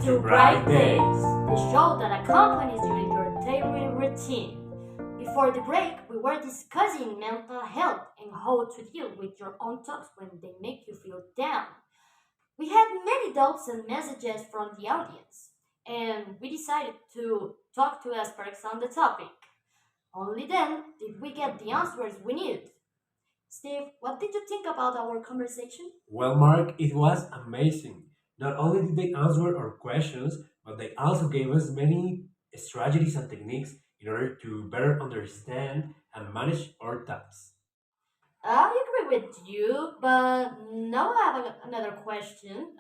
to Bright Days, the show that accompanies you in your daily routine. Before the break, we were discussing mental health and how to deal with your own thoughts when they make you feel down. We had many doubts and messages from the audience, and we decided to talk to experts on the topic. Only then did we get the answers we needed. Steve, what did you think about our conversation? Well, Mark, it was amazing. Not only did they answer our questions, but they also gave us many strategies and techniques in order to better understand and manage our thoughts. I agree with you, but now I have another question.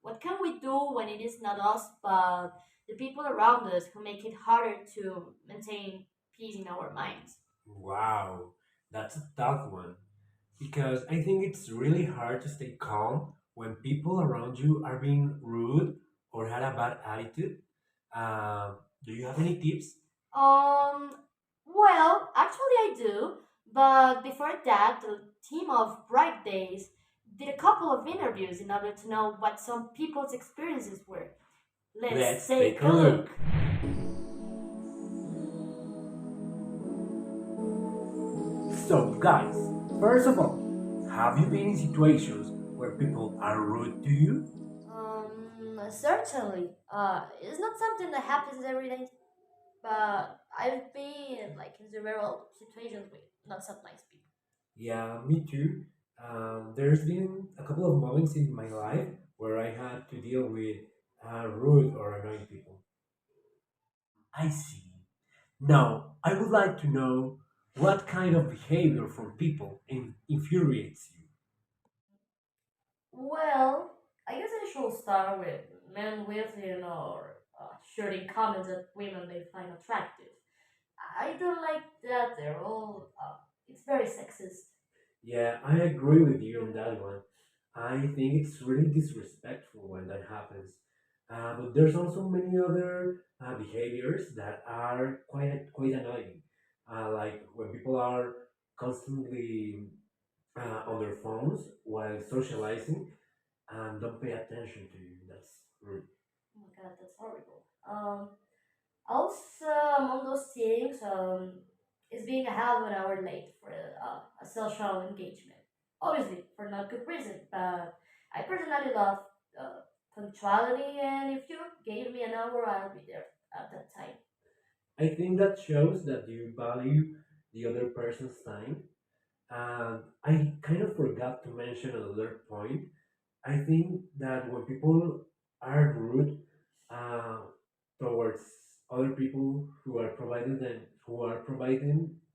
What can we do when it is not us, but the people around us who make it harder to maintain peace in our minds? Wow, that's a tough one. Because I think it's really hard to stay calm when people around you are being rude or had a bad attitude. Do you have any tips? Well, actually, I do, but before that, the team of Bright Days did a couple of interviews in order to know what some people's experiences were. Let's Let's take take a a look. look. So, guys, first of all, have you been in situations where people are rude to you? Certainly. It's not something that happens every day, but I've been like in several situations with not so nice people. Yeah, me too. There's been a couple of moments in my life where I had to deal with rude or annoying people. I see. Now, I would like to know what kind of behavior from people infuriates you. Well, I guess I should start with men whistling or shooting comments at women they find attractive. I don't like that. They're all. It's very sexist. Yeah, I agree with you on that one. I think it's really disrespectful when that happens. But there's also many other behaviors that are quite annoying. Like when people are constantly on their phones while socializing and don't pay attention to you. That's rude. Oh my god, that's horrible. Also, among those things, is being a half an hour late for a social engagement. Obviously, for not good reason, but I personally love punctuality, and if you gave me an hour, I'll be there at that time. I think that shows that you value the other person's time. And I kind of forgot to mention another point. I think that when people are rude uh, towards other people who are providing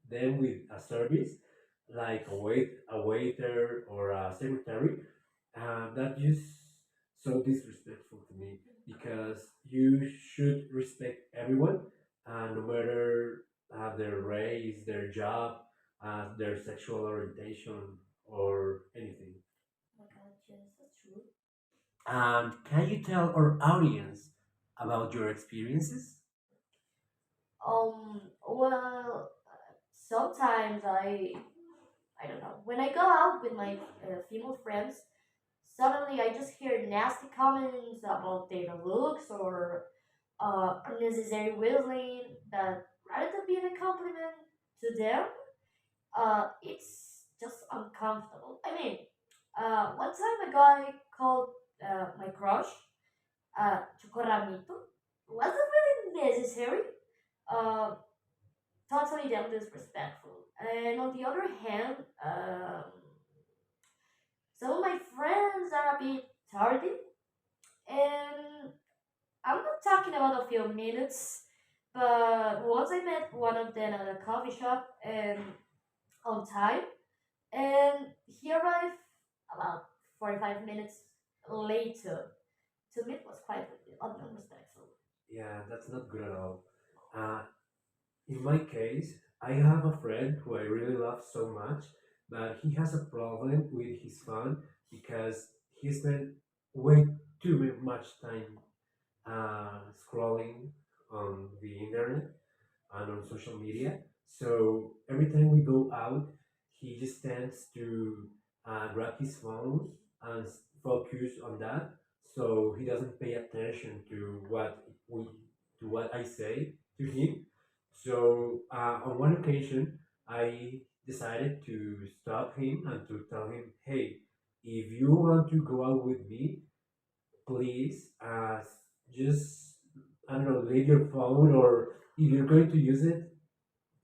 them with a service, like a waiter or a secretary, that just so disrespectful to me because you should respect everyone, no matter their race, their job, their sexual orientation, or anything. Oh my god, yes, that's true. And can you tell our audience about your experiences? Well, sometimes I don't know. When I go out with my female friends, suddenly I just hear nasty comments about their looks or unnecessary whistling that rather than being a compliment to them, it's just uncomfortable. I mean, one time a guy called my crush Chocoramito. Wasn't really necessary. Uh, Totally damn disrespectful. And on the other hand, some of my friends are a bit tardy, and I'm not talking about a few minutes, but once I met one of them at a coffee shop and on time, and he arrived about 45 minutes later. To me, it was quite unrespectful. Yeah, that's not good at all. Uh, in my case, I have a friend who I really love so much, but he has a problem with his phone because he spent way too much time scrolling on the internet and on social media. So every time we go out, he just tends to grab his phone and focus on that. so he doesn't pay attention to what I say to him. So on one occasion, I decided to stop him and to tell him, "Hey, if you want to go out with me, please, just I don't know, leave your phone, or if you're going to use it,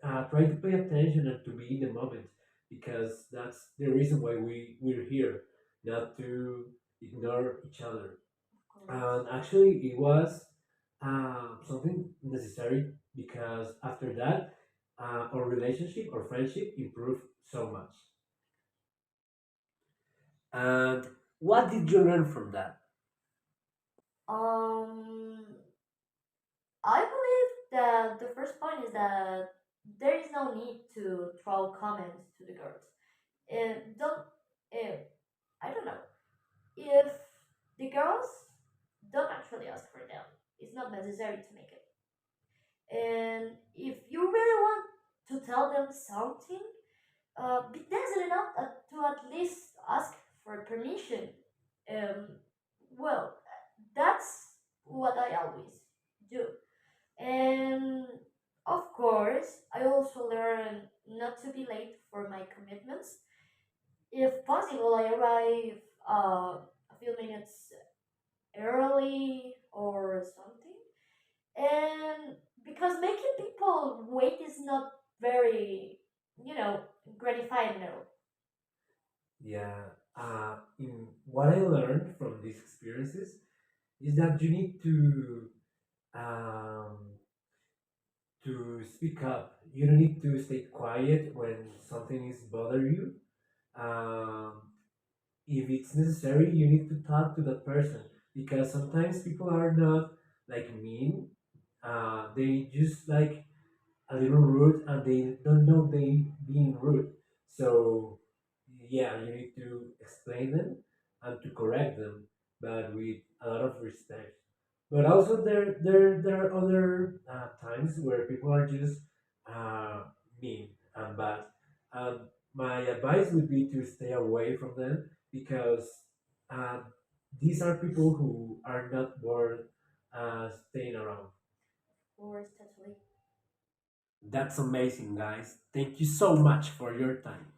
try to pay attention and to be in the moment, because that's the reason why we're here, not to ignore each other." Of course. And actually, it was something necessary, because after that, our relationship or friendship improved so much. And what did you learn from that? Um, I believe that the first point is that there is no need to throw comments to the girls. Don't, uh, I don't know. If the girls don't actually ask for them, it's not necessary to make it. And if you really want to tell them something, be decent enough to at least ask for permission. Um, well, that's what I always do. And of course, I also learn not to be late for my commitments. If possible, I arrive a few minutes early or something. And because making people wait is not very, you know, gratifying, no. Yeah, in what I learned from these experiences is that you need um, to speak up. You don't need to stay quiet when something is bother you. Um, if it's necessary, you need to talk to that person, because sometimes people are not like mean. They just like a little rude, and they don't know they being rude. So yeah, you need to explain them and to correct them, but with a lot of respect. But also there are other times where people are just uh, mean and bad. And my advice would be to stay away from them, because uh, these are people who are not worth staying around. Or totally. That's amazing, guys. Thank you so much for your time.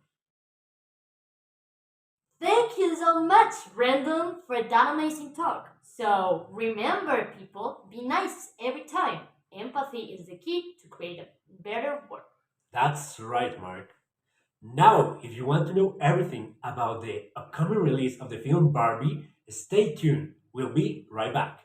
Thank you so much, Brandon, for that amazing talk. So remember, people, be nice every time. Empathy is the key to create a better world. That's right, Mark. Now, if you want to know everything about the upcoming release of the film Barbie, stay tuned. We'll be right back.